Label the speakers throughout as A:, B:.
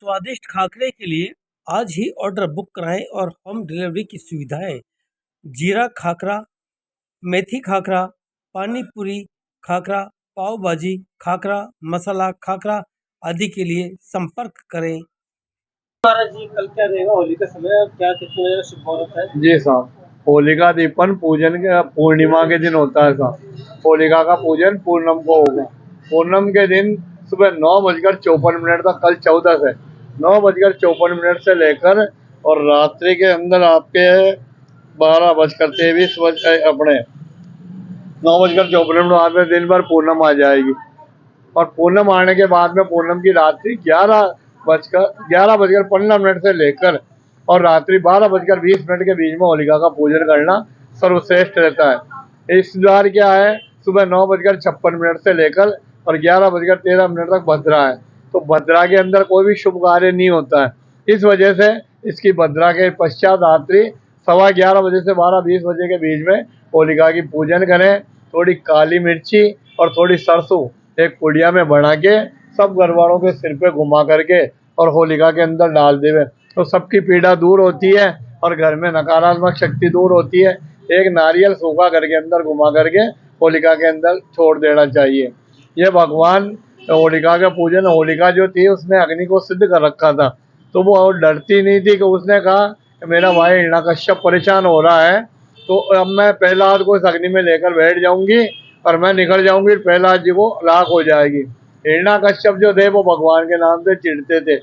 A: स्वादिष्ट खाकरे के लिए आज ही ऑर्डर बुक कराएं और होम डिलीवरी की सुविधाएं। जीरा खाकरा, मेथी खाकरा, पानी पूरी खाकरा, पाव भाजी खाकरा, मसाला खाकरा आदि के लिए संपर्क करें। महाराज जी, कल क्या रहेगा होली का समय और क्या कितने बजे शुभ मुहूर्त है?
B: जी साहब, होलिका दीपन पूजन के पूर्णिमा के दिन होता है साहब। होलिका का पूजन पूर्णम को होगा। पूर्णम के दिन सुबह 9:54 तक, कल 14 से 9:54 से लेकर और रात्रि के अंदर आपके 12:23 अपने 9:54 बाद में दिन भर पूर्णम आ जाएगी। और पूनम आने के बाद में पूनम की रात्रि 11:15 से लेकर और रात्रि 12:20 के बीच में होलिका का पूजन करना सर्वश्रेष्ठ रहता है। इस बार क्या है, सुबह 9:56 से लेकर और 11:13 तक भद्रा है, तो भद्रा के अंदर कोई भी शुभ कार्य नहीं होता है। इस वजह से इसकी भद्रा के पश्चात रात्रि 11:15 से 12:20 के बीच में होलिका की पूजन करें। थोड़ी काली मिर्ची और थोड़ी सरसों एक पुड़िया में बना के सब घर वालों के सिर पे घुमा करके और होलिका के अंदर डाल देवे, तो सबकी पीड़ा दूर होती है और घर में नकारात्मक शक्ति दूर होती है। एक नारियल सूखा घर के अंदर घुमा करके होलिका के अंदर छोड़ देना चाहिए। ये भगवान होलिका का पूजन, होलिका जो थी उसने अग्नि को सिद्ध कर रखा था, तो वो डरती नहीं थी कि उसने कहा कि मेरा भाई हिरण्यकश्यप परेशान हो रहा है, तो अब मैं प्रहलाद को इस अग्नि में लेकर बैठ जाऊंगी और मैं निकल जाऊंगी, प्रहलाद जी को राख हो जाएगी। हिरण्यकश्यप जो थे वो भगवान के नाम से चिढ़ते थे,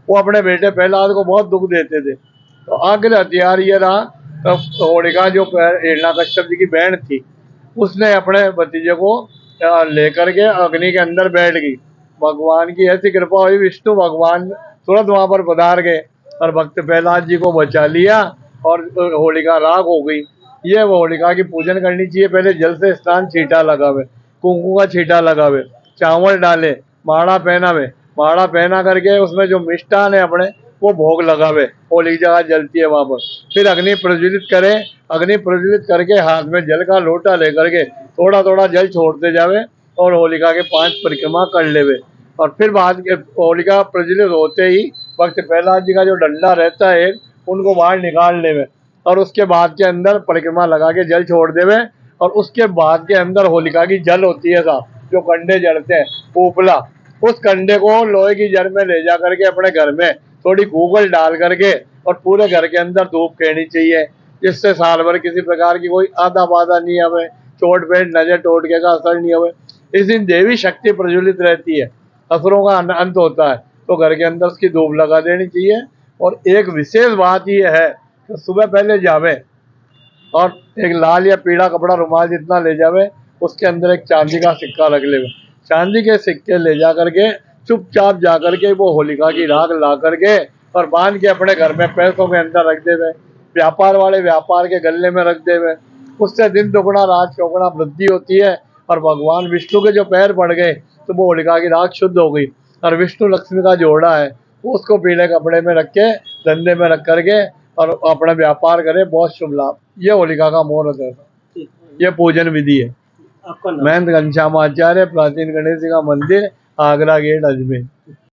B: वो अपने बेटे प्रहलाद को बहुत दुख देते थे। तो आखिर हथियार ये रहा, तो होलिका जो हिरण्यकश्यप जी की बहन थी, उसने अपने भतीजे को लेकर के अग्नि के अंदर बैठ गई। भगवान की ऐसी कृपा हुई, विष्णु भगवान तुरंत वहां पर पधार गए और भक्त प्रहलाद जी को बचा लिया और होलिका राख हो गई। ये वो होलिका की पूजन करनी चाहिए। पहले जल से स्नान, छींटा लगावे, कुंकू का छींटा लगावे, चावल डाले, माड़ा पहनावे, माड़ा पहना करके उसमें जो मिष्ठान है अपने वो भोग लगावे, होली की जगह जलती है वहां पर। फिर अग्नि प्रज्वलित करे, अग्नि प्रज्वलित करके हाथ में जल का लोटा लेकर के थोड़ा थोड़ा जल छोड़ते जावे और होलिका के 5 परिक्रमा कर लेवे। और फिर बाद के होलिका प्रज्वलित होते ही भक्त प्रहलाद जी का जो डंडा रहता है उनको बाहर निकाल लेवे और उसके बाद के अंदर परिक्रमा लगा के जल छोड़ देवे। और उसके बाद के अंदर होलिका की जल होती है साहब, जो कंडे जलते हैं पोपला, उस कंडे को लोहे की जड़ में ले जा करके अपने घर में थोड़ी गूगल डाल करके और पूरे घर के अंदर धूप कहनी चाहिए, जिससे साल भर किसी प्रकार की कोई आधा बाधा नहीं हमें, चोट पेट नजर टोटके का असर नहीं हमें। इस दिन देवी शक्ति प्रज्वलित रहती है, असुरों का अंत होता है, तो घर के अंदर उसकी धूप लगा देनी चाहिए। और एक विशेष बात यह है कि सुबह पहले जावे और एक लाल या पीला कपड़ा रुमाल जितना ले जावे, उसके अंदर एक चांदी का सिक्का रख ले। चांदी के सिक्के ले जा करके चुपचाप जा करके वो होलिका की राख ला करके और बांध के अपने घर में पैसों के अंदर रख देवे, व्यापार वाले व्यापार के गले में रख देवे। उससे दिन दुगुना रात चौगुना वृद्धि होती है और भगवान विष्णु के जो पैर पड़ गए तो वो होलिका की राख शुद्ध हो गई। और विष्णु लक्ष्मी का जोड़ा है, उसको पीले कपड़े में रख के धंधे में रख करके और अपना व्यापार करे, बहुत शुभ लाभ। ये होलिका का मुहूर्त है, ये पूजन विधि है।
A: आपका नाम?
B: महंत घनश्याम आचार्य, प्राचीन गणेश जी का मंदिर, आगरा गेट, अजमेर।